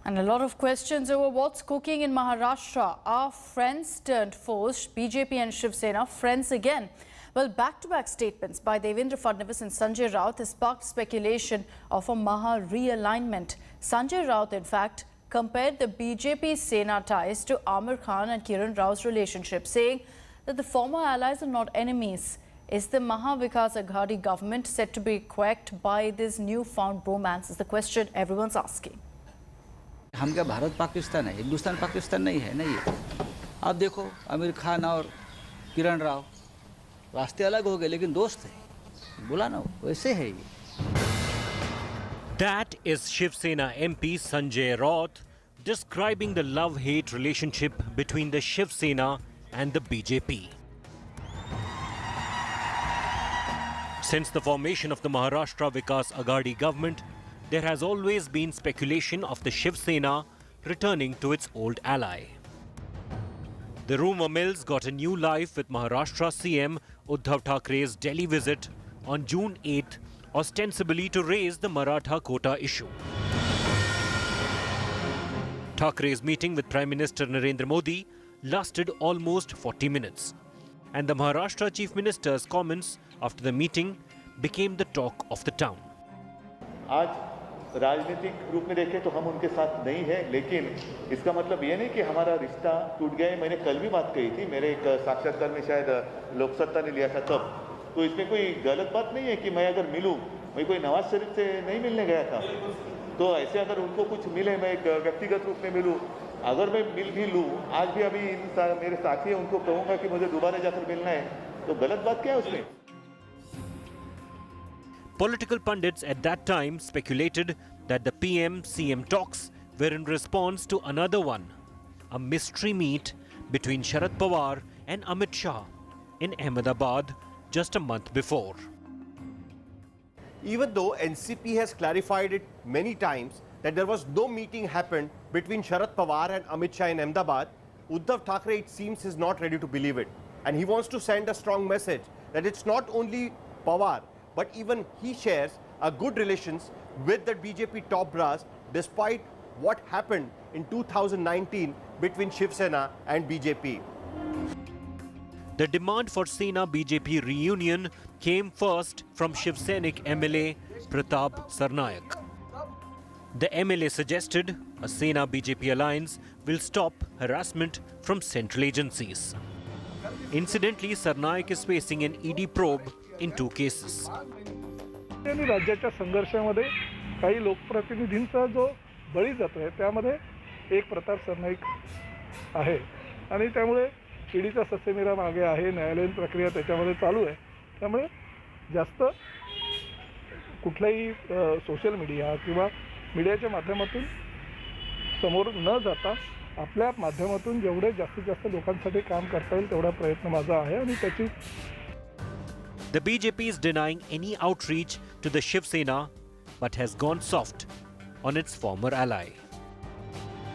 And a lot of questions over what's cooking in Maharashtra. Are friends turned foes? BJP and Shiv Sena friends again? Well, back-to-back statements by Devendra Fadnavis and Sanjay Raut has sparked speculation of a Maha realignment. Sanjay Raut, in fact, compared the BJP Sena ties to Amir Khan and Kiran Rao's relationship, saying that the former allies are not enemies. Is the Maha Vikas Aghadi government set to be quacked by this newfound romance? Is the question everyone's asking. हम क्या भारत पाकिस्तान है, हिंदुस्तान पाकिस्तान नहीं है ना ये। आप देखो आमिर खान और किरण राव रास्ते अलग हो गए लेकिन दोस्त हैं, बोला ना वैसे है ये। That is Shiv Sena MP Sanjay Raut describing the love-hate relationship between the Shiv Sena and the BJP. Since the formation of the Maharashtra Vikas Aghadi government, there has always been speculation of the Shiv Sena returning to its old ally. The rumour mills got a new life with Maharashtra CM Uddhav Thackeray's Delhi visit on June 8th, ostensibly to raise the Maratha quota issue. Thackeray's meeting with Prime Minister Narendra Modi lasted almost 40 minutes, and the Maharashtra Chief Minister's comments after the meeting became the talk of the town. आज राजनीतिक रूप में देखें तो हम उनके साथ नहीं है, लेकिन इसका मतलब ये नहीं कि हमारा रिश्ता टूट गया है। मैंने कल भी बात कही थी, मेरे एक साक्षात्कार में शायद लोकसत्ता ने लिया था तब, तो इसमें कोई गलत बात नहीं है कि मैं अगर मिलूं, मैं कोई नवाज शरीफ से नहीं मिलने गया था, तो ऐसे अगर उनको कुछ मिले, मैं एक व्यक्तिगत रूप में मिलूं, अगर मैं मिल भी लूँ, आज भी अभी मेरे साथी हैं उनको कहूँगा कि मुझे दोबारा जाकर मिलना है, तो गलत बात क्या है उसमें? Political pundits at that time speculated that the PM-CM talks were in response to another one, a mystery meet between Sharad Pawar and Amit Shah in Ahmedabad just a month before. Even though NCP has clarified it many times that there was no meeting happened between Sharad Pawar and Amit Shah in Ahmedabad, Uddhav Thackeray, it seems, is not ready to believe it. And he wants to send a strong message that it's not only Pawar, but even he shares a good relations with the BJP top brass despite what happened in 2019 between Shiv Sena and BJP. The demand for Sena-BJP reunion came first from Shiv Sainik MLA Pratap Sarnaik. The MLA suggested a Sena-BJP alliance will stop harassment from central agencies. Incidentally, Sarnaik is facing an ED probe in 2 cases. राज्याच्या संघर्षामध्ये काही लोकप्रतिनिधींचा जो बळी जातोय त्यामध्ये एक प्रताप सरनाईक आहे आणि त्यामुळे ईडीचा ससेमिरा मागे आहे, न्यायालयीन प्रक्रिया त्याच्यामध्ये चालू आहे. त्यामुळे जास्त कुठलाही सोशल मीडिया किंवा मीडियाच्या माध्यमातून समोर न जाता आपल्या माध्यमातून जेवढे जास्तीत जास्त लोकांसाठी काम करता येईल तेवढा प्रयत्न माझा आहे आणि त्याची The BJP is denying any outreach to the Shiv Sena but has gone soft on its former ally.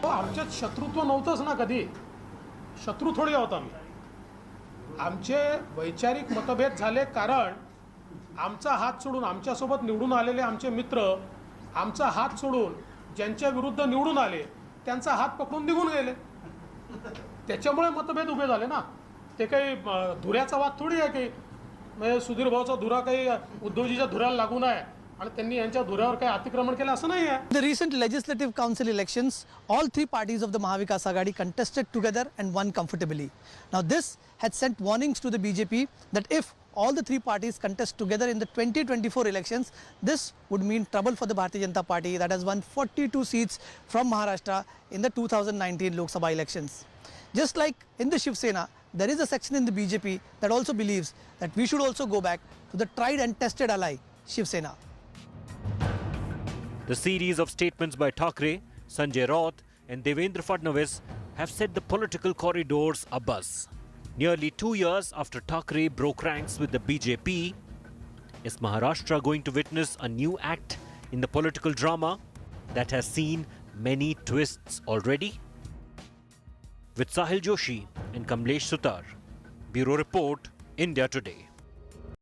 आमच्यात शत्रुत्व नव्हतंच ना कधी. शत्रू थोडी आहोत आम्ही. आमचे वैचारिक मतभेद झाले कारण आमचा हात सोडून आमच्यासोबत निवडून आलेले आमचे मित्र आमचा हात सोडून ज्यांच्या विरुद्ध निवडून आले त्यांचा हात पकडून निघून गेले. त्याच्यामुळे मतभेद उभे झाले ना. ते काही धुऱ्याचा वाद थोडी आहे की म्हणजे सुधीर भाऊचा धुरा काही उद्धवजीच्या धुऱ्याला लागू नये आणि त्यांनी यांच्या धुऱ्यावर काही अतिक्रमण केलं असं नाही आहे. The recent legislative council elections, all 3 parties of the Maha Vikas Aghadi contested together and won comfortably. Now this had sent warnings to the BJP that if all the 3 parties contest together in the 2024 elections, this would mean trouble for the Bharatiya Janata Party that has won 42 seats from Maharashtra in the 2019 Lok Sabha elections. Just like in the Shiv Sena, there is a section in the BJP that also believes that we should also go back to the tried and tested ally, Shiv Sena. The series of statements by Thackeray, Sanjay Raut and Devendra Fadnavis have set the political corridors abuzz. Nearly 2 years after Thackeray broke ranks with the BJP, is Maharashtra going to witness a new act in the political drama that has seen many twists already? With Sahil Joshi and Kamlesh Sutar, Bureau Report, India Today.